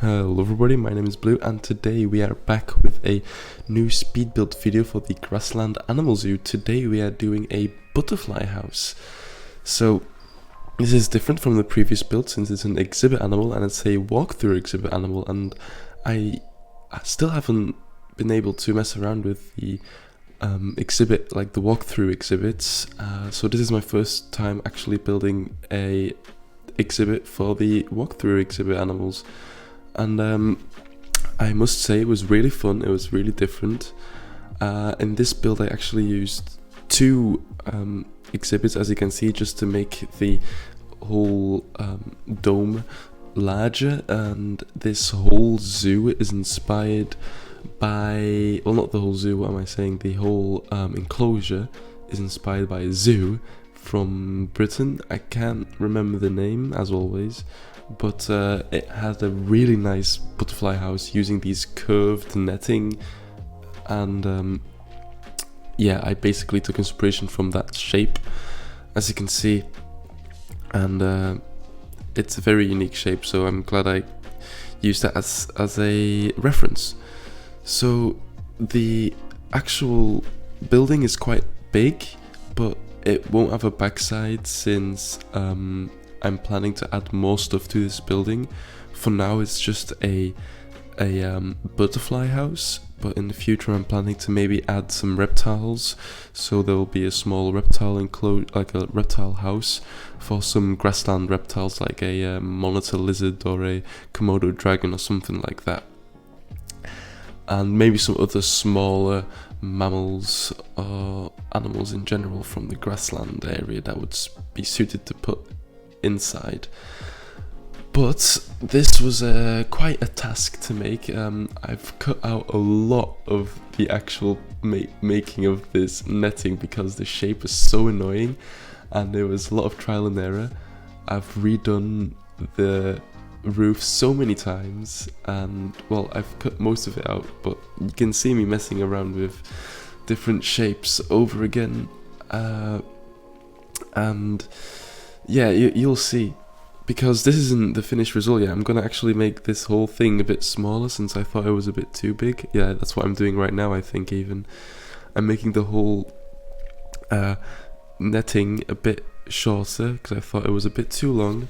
Hello everybody, my name is Blue and today we are back with a new speed build video for the Grassland Animal Zoo. Today we are doing a butterfly house. So this is different from the previous build since it's an exhibit animal and it's a walkthrough exhibit animal, and I still haven't been able to mess around with the exhibit, like the walkthrough exhibits. So this is my first time actually building a exhibit for the walkthrough exhibit animals. And I must say it was really fun, it was really different. In this build I actually used two exhibits, as you can see, just to make the whole dome larger, and this whole zoo is inspired by, well, not the whole zoo, what am I saying, the whole enclosure is inspired by a zoo from Britain. I can't remember the name, as always, but it had a really nice butterfly house using these curved netting, and yeah, I basically took inspiration from that shape, as you can see, and it's a very unique shape, so I'm glad I used that as a reference. So the actual building is quite big, but it won't have a backside since I'm planning to add more stuff to this building. For now it's just a butterfly house, but in the future I'm planning to maybe add some reptiles, so there will be a small reptile enclosure, like a reptile house for some grassland reptiles, like a monitor lizard or a Komodo dragon or something like that, and maybe some other smaller mammals or animals in general from the grassland area that would be suited to put inside. But this was quite a task to make. I've cut out a lot of the actual making of this netting because the shape is so annoying and there was a lot of trial and error. I've redone the roof so many times, and well, I've cut most of it out, but you can see me messing around with different shapes over again, and yeah, you'll see, because this isn't the finished result yet. I'm gonna actually make this whole thing a bit smaller since I thought it was a bit too big. Yeah, that's what I'm doing right now. I think even I'm making the whole netting a bit shorter because I thought it was a bit too long.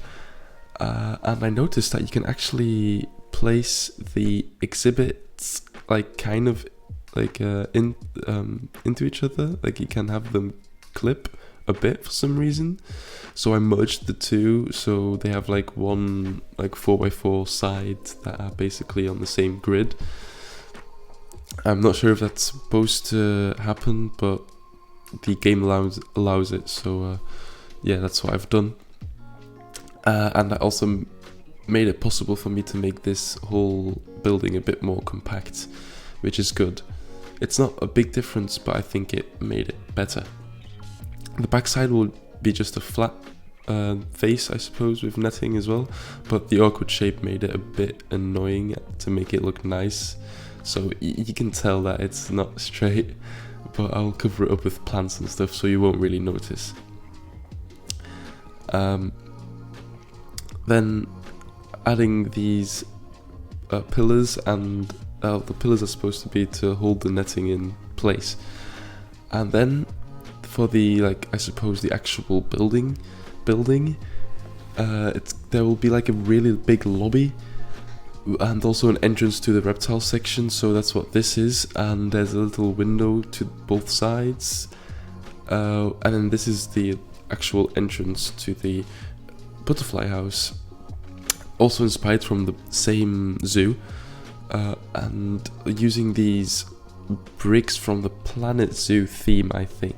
And I noticed that you can actually place the exhibits like kind of like into each other. Like you can have them clip a bit for some reason. So I merged the two, so they have like one like 4x4 sides that are basically on the same grid. I'm not sure if that's supposed to happen, but the game allows it. So yeah, that's what I've done. And I also made it possible for me to make this whole building a bit more compact, which is good. It's not a big difference, but I think it made it better. The backside will be just a flat face, I suppose, with netting as well, but the awkward shape made it a bit annoying to make it look nice. So you can tell that it's not straight, but I'll cover it up with plants and stuff so you won't really notice. Then adding these pillars, and the pillars are supposed to be to hold the netting in place. And then for the, like, I suppose the actual building, there will be like a really big lobby and also an entrance to the reptile section, so that's what this is, and there's a little window to both sides, and then this is the actual entrance to the butterfly house, also inspired from the same zoo, and using these bricks from the Planet Zoo theme, I think.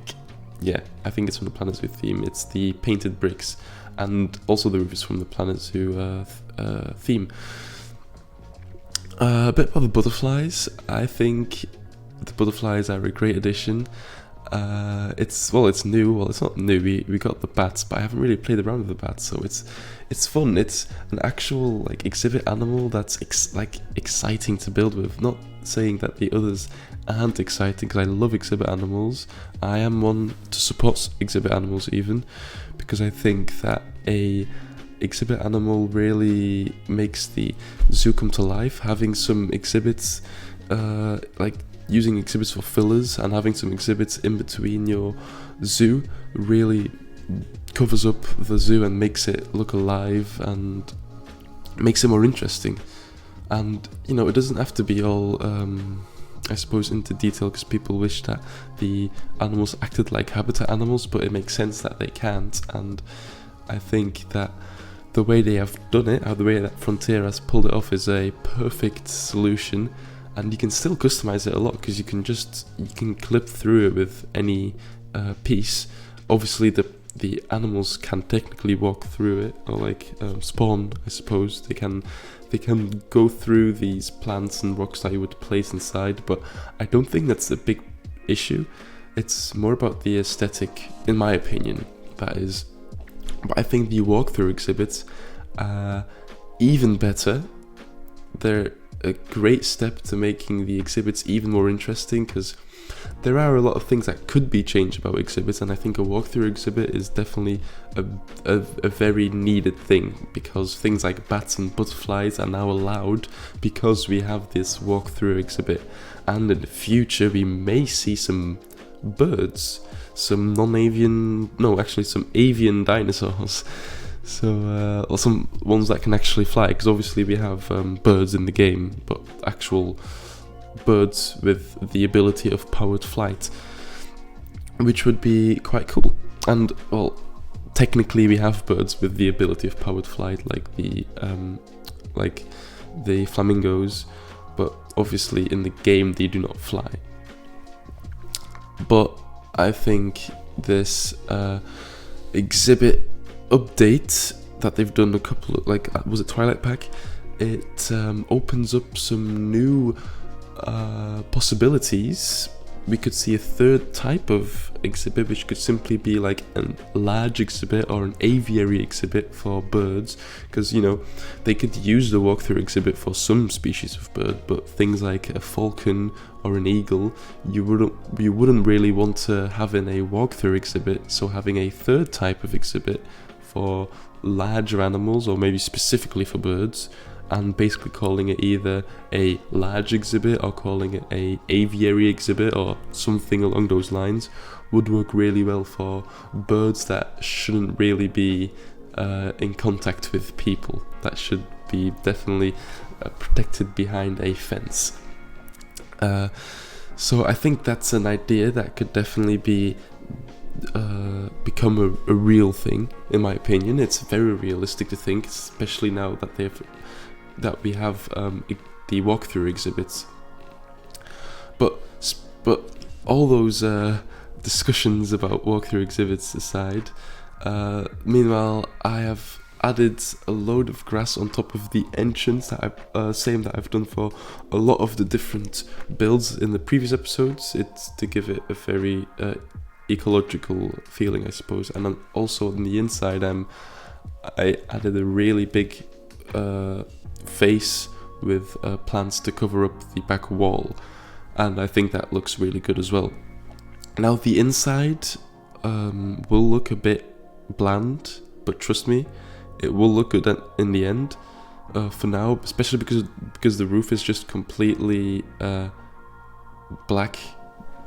Yeah, I think it's from the Planet Zoo theme. It's the painted bricks, and also the roof is from the Planet Zoo theme. A bit about the butterflies. I think the butterflies are a great addition. It's new. Well, it's not new. We got the bats, but I haven't really played around with the bats, so it's fun. It's an actual like exhibit animal that's exciting to build with. Not saying that the others aren't exciting, because I love exhibit animals. I am one to support exhibit animals even, because I think that a exhibit animal really makes the zoo come to life. Having some exhibits, like using exhibits for fillers and having some exhibits in between your zoo really covers up the zoo and makes it look alive and makes it more interesting. And it doesn't have to be all I suppose into detail, because people wish that the animals acted like habitat animals, but it makes sense that they can't. And I think that the way they have done it, the way that Frontier has pulled it off, is a perfect solution. And you can still customize it a lot, because you can clip through it with any piece. Obviously the animals can technically walk through it, or like spawn, I suppose. They can go through these plants and rocks that you would place inside, but I don't think that's a big issue. It's more about the aesthetic, in my opinion, that is. But I think the walkthrough exhibits are even better. They're a great step to making the exhibits even more interesting, because there are a lot of things that could be changed about exhibits, and I think a walkthrough exhibit is definitely a very needed thing, because things like bats and butterflies are now allowed because we have this walkthrough exhibit. And in the future we may see some birds, some avian dinosaurs, so or some ones that can actually fly, because obviously we have birds in the game, but actual birds with the ability of powered flight, which would be quite cool. And well, technically we have birds with the ability of powered flight, like the flamingos, but obviously in the game they do not fly. But I think this exhibit update that they've done, a couple of, was it Twilight Pack? It opens up some new possibilities. We could see a third type of exhibit, which could simply be like a large exhibit or an aviary exhibit for birds, because they could use the walkthrough exhibit for some species of bird, but things like a falcon or an eagle, you wouldn't really want to have in a walkthrough exhibit. So having a third type of exhibit for larger animals, or maybe specifically for birds, and basically calling it either a large exhibit or calling it a aviary exhibit or something along those lines, would work really well for birds that shouldn't really be in contact with people, that should be definitely protected behind a fence. So I think that's an idea that could definitely be become a real thing, in my opinion. It's very realistic to think, especially now that we have the walkthrough exhibits. But all those discussions about walkthrough exhibits aside, meanwhile I have added a load of grass on top of the entrance that same that I've done for a lot of the different builds in the previous episodes. It's to give it a very ecological feeling, I suppose. And then also on the inside, I added a really big face with plants to cover up the back wall, and I think that looks really good as well. Now the inside will look a bit bland, but trust me, it will look good in the end. For now, especially because the roof is just completely black.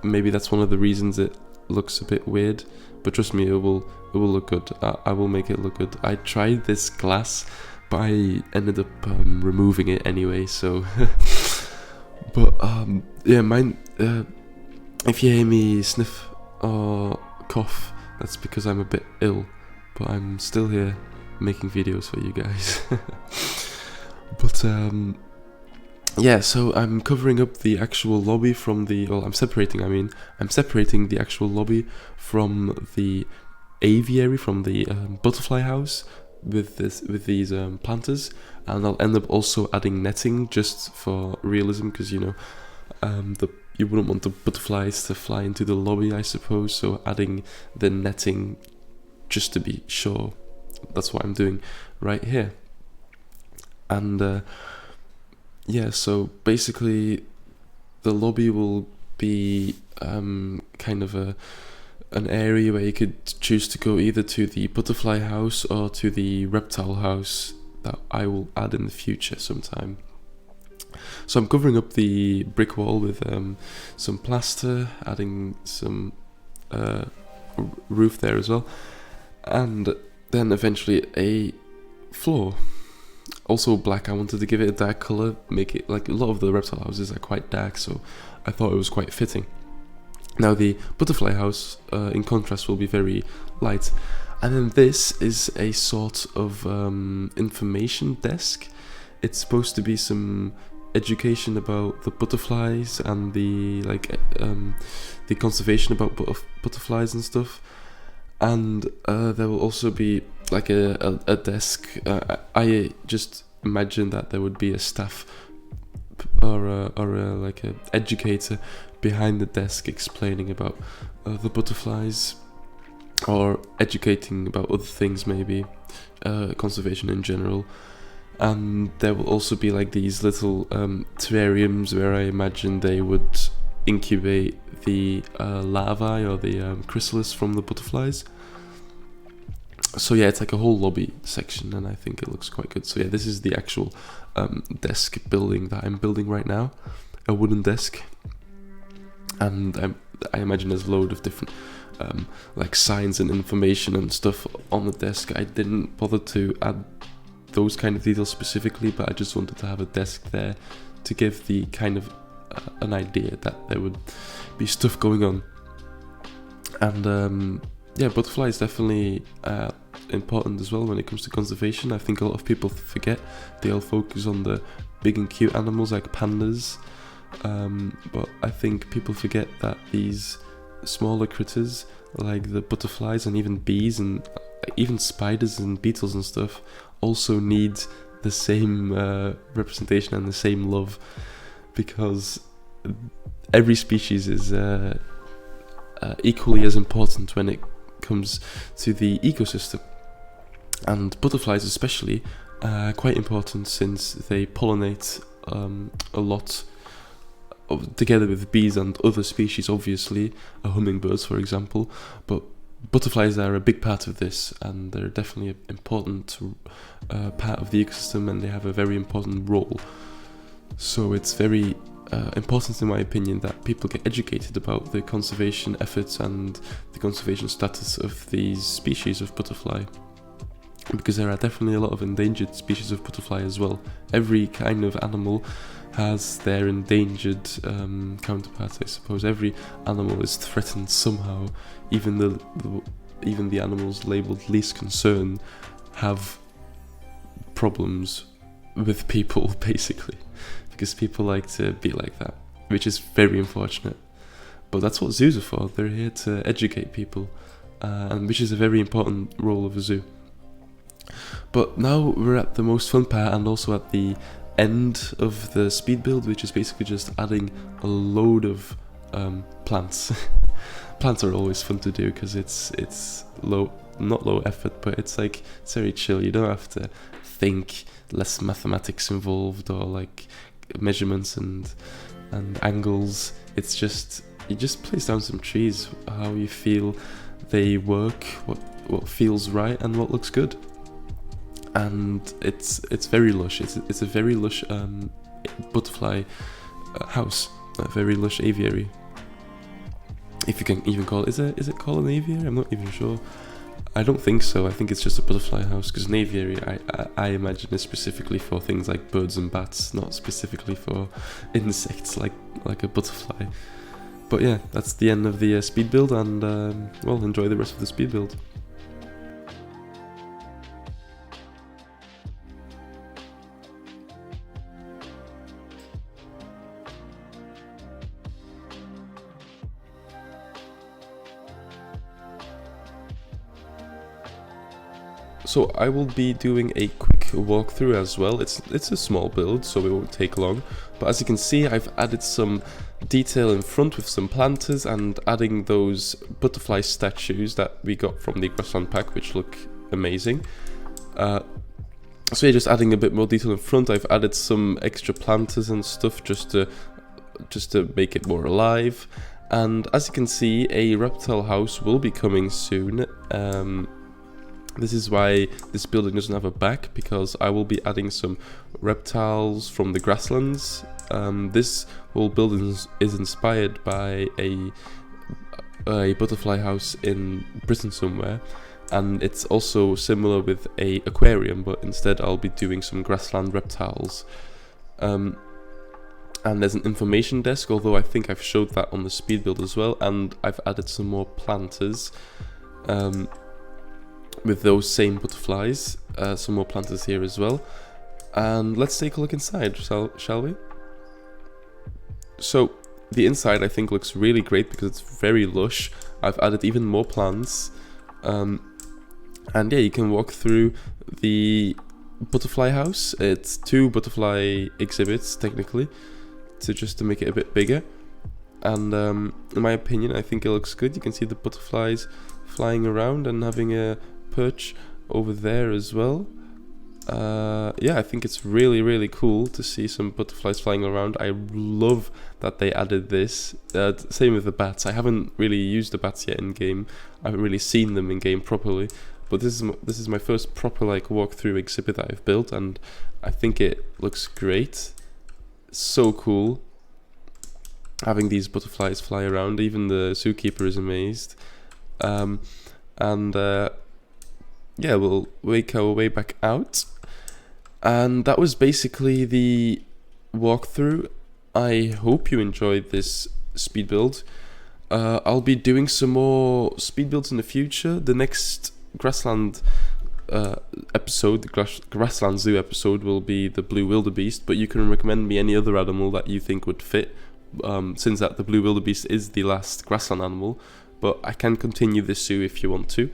Maybe that's one of the reasons it looks a bit weird, but trust me, it will look good. I will make it look good. I tried this glass, but I ended up removing it anyway, so but yeah, mine, if you hear me sniff or cough, that's because I'm a bit ill, but I'm still here making videos for you guys. But yeah, so I'm covering up the actual lobby from the, well, I'm separating the actual lobby from the aviary, from the butterfly house, with these planters, and I'll end up also adding netting just for realism, because you wouldn't want the butterflies to fly into the lobby, I suppose, so adding the netting just to be sure. That's what I'm doing right here. And yeah, so basically the lobby will be kind of an area where you could choose to go either to the butterfly house or to the reptile house that I will add in the future sometime. So I'm covering up the brick wall with some plaster, adding some roof there as well, and then eventually a floor. Also black. I wanted to give it a dark color, make it like a lot of the reptile houses are quite dark, so I thought it was quite fitting. Now the butterfly house, in contrast, will be very light. And then this is a sort of information desk. It's supposed to be some education about the butterflies and the conservation about butterflies and stuff. And there will also be like a desk. I just imagine that there would be a staff or like a educator behind the desk explaining about the butterflies, or educating about other things, maybe conservation in general. And there will also be like these little terrariums where I imagine they would incubate the larvae or the chrysalis from the butterflies. So yeah, it's like a whole lobby section, and I think it looks quite good. So yeah, this is the actual desk building that I'm building right now, a wooden desk. And I imagine there's a load of different like signs and information and stuff on the desk. I didn't bother to add those kind of details specifically, but I just wanted to have a desk there to give the kind of an idea that there would be stuff going on. And yeah, butterfly is definitely important as well when it comes to conservation. I think a lot of people forget. They all focus on the big and cute animals like pandas, but I think people forget that these smaller critters like the butterflies and even bees and even spiders and beetles and stuff also need the same representation and the same love, because every species is equally as important when it comes to the ecosystem, and butterflies especially quite important since they pollinate a lot together with bees and other species, obviously, hummingbirds for example, but butterflies are a big part of this, and they're definitely an important part of the ecosystem, and they have a very important role. So it's very important, in my opinion, that people get educated about the conservation efforts and the conservation status of these species of butterfly, because there are definitely a lot of endangered species of butterfly as well. Every kind of animal has their endangered counterparts, I suppose. Every animal is threatened somehow. Even the animals labelled least concern have problems with people, basically, because people like to be like that, which is very unfortunate. But that's what zoos are for. They're here to educate people, and which is a very important role of a zoo. But now we're at the most fun part, and also at the end of the speed build, which is basically just adding a load of plants. Plants are always fun to do because it's not low effort, but it's very chill. You don't have to think, less mathematics involved or like measurements and angles. It's just, you just place down some trees, how you feel they work, what feels right and what looks good. And it's very lush. It's a very lush butterfly house, a very lush aviary, if you can even call it. Is it called an aviary? I'm not even sure. I don't think so. I think it's just a butterfly house, because an aviary I imagine is specifically for things like birds and bats, not specifically for insects like a butterfly. But yeah, that's the end of the speed build, and well, enjoy the rest of the speed build. So I will be doing a quick walkthrough as well. It's a small build, so it won't take long. But as you can see, I've added some detail in front with some planters and adding those butterfly statues that we got from the Grassland pack, which look amazing. So yeah, just adding a bit more detail in front. I've added some extra planters and stuff just to make it more alive. And as you can see, a reptile house will be coming soon. This is why this building doesn't have a back, because I will be adding some reptiles from the grasslands. This whole building is inspired by a butterfly house in Britain somewhere, and it's also similar with a aquarium, but instead I'll be doing some grassland reptiles. And there's an information desk, although I think I've showed that on the speed build as well, and I've added some more planters with those same butterflies, some more planters here as well. And let's take a look inside, shall we? So the inside I think looks really great because it's very lush. I've added even more plants, and yeah, you can walk through the butterfly house. It's 2 butterfly exhibits technically, to make it a bit bigger. And in my opinion, I think it looks good. You can see the butterflies flying around and having a perch over there as well. Yeah, I think it's really cool to see some butterflies flying around. I love that they added this. Same with the bats. I haven't really used the bats yet in game. I haven't really seen them in game properly, but this is my first proper like walkthrough exhibit that I've built, and I think it looks great. So cool having these butterflies fly around. Even the zookeeper is amazed. Yeah, we'll make our way back out. And that was basically the walkthrough. I hope you enjoyed this speed build. I'll be doing some more speed builds in the future. The next Grassland episode, the Grassland Zoo episode, will be the blue wildebeest, but you can recommend me any other animal that you think would fit, since that the blue wildebeest is the last grassland animal, but I can continue this zoo if you want to.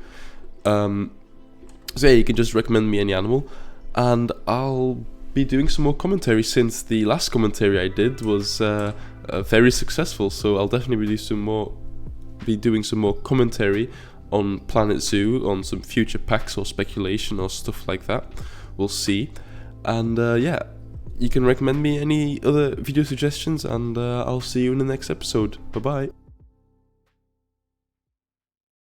So yeah, you can just recommend me any animal, and I'll be doing some more commentary, since the last commentary I did was very successful. So I'll definitely be doing some more commentary on Planet Zoo, on some future packs or speculation or stuff like that. We'll see. And yeah, you can recommend me any other video suggestions, and I'll see you in the next episode. Bye bye.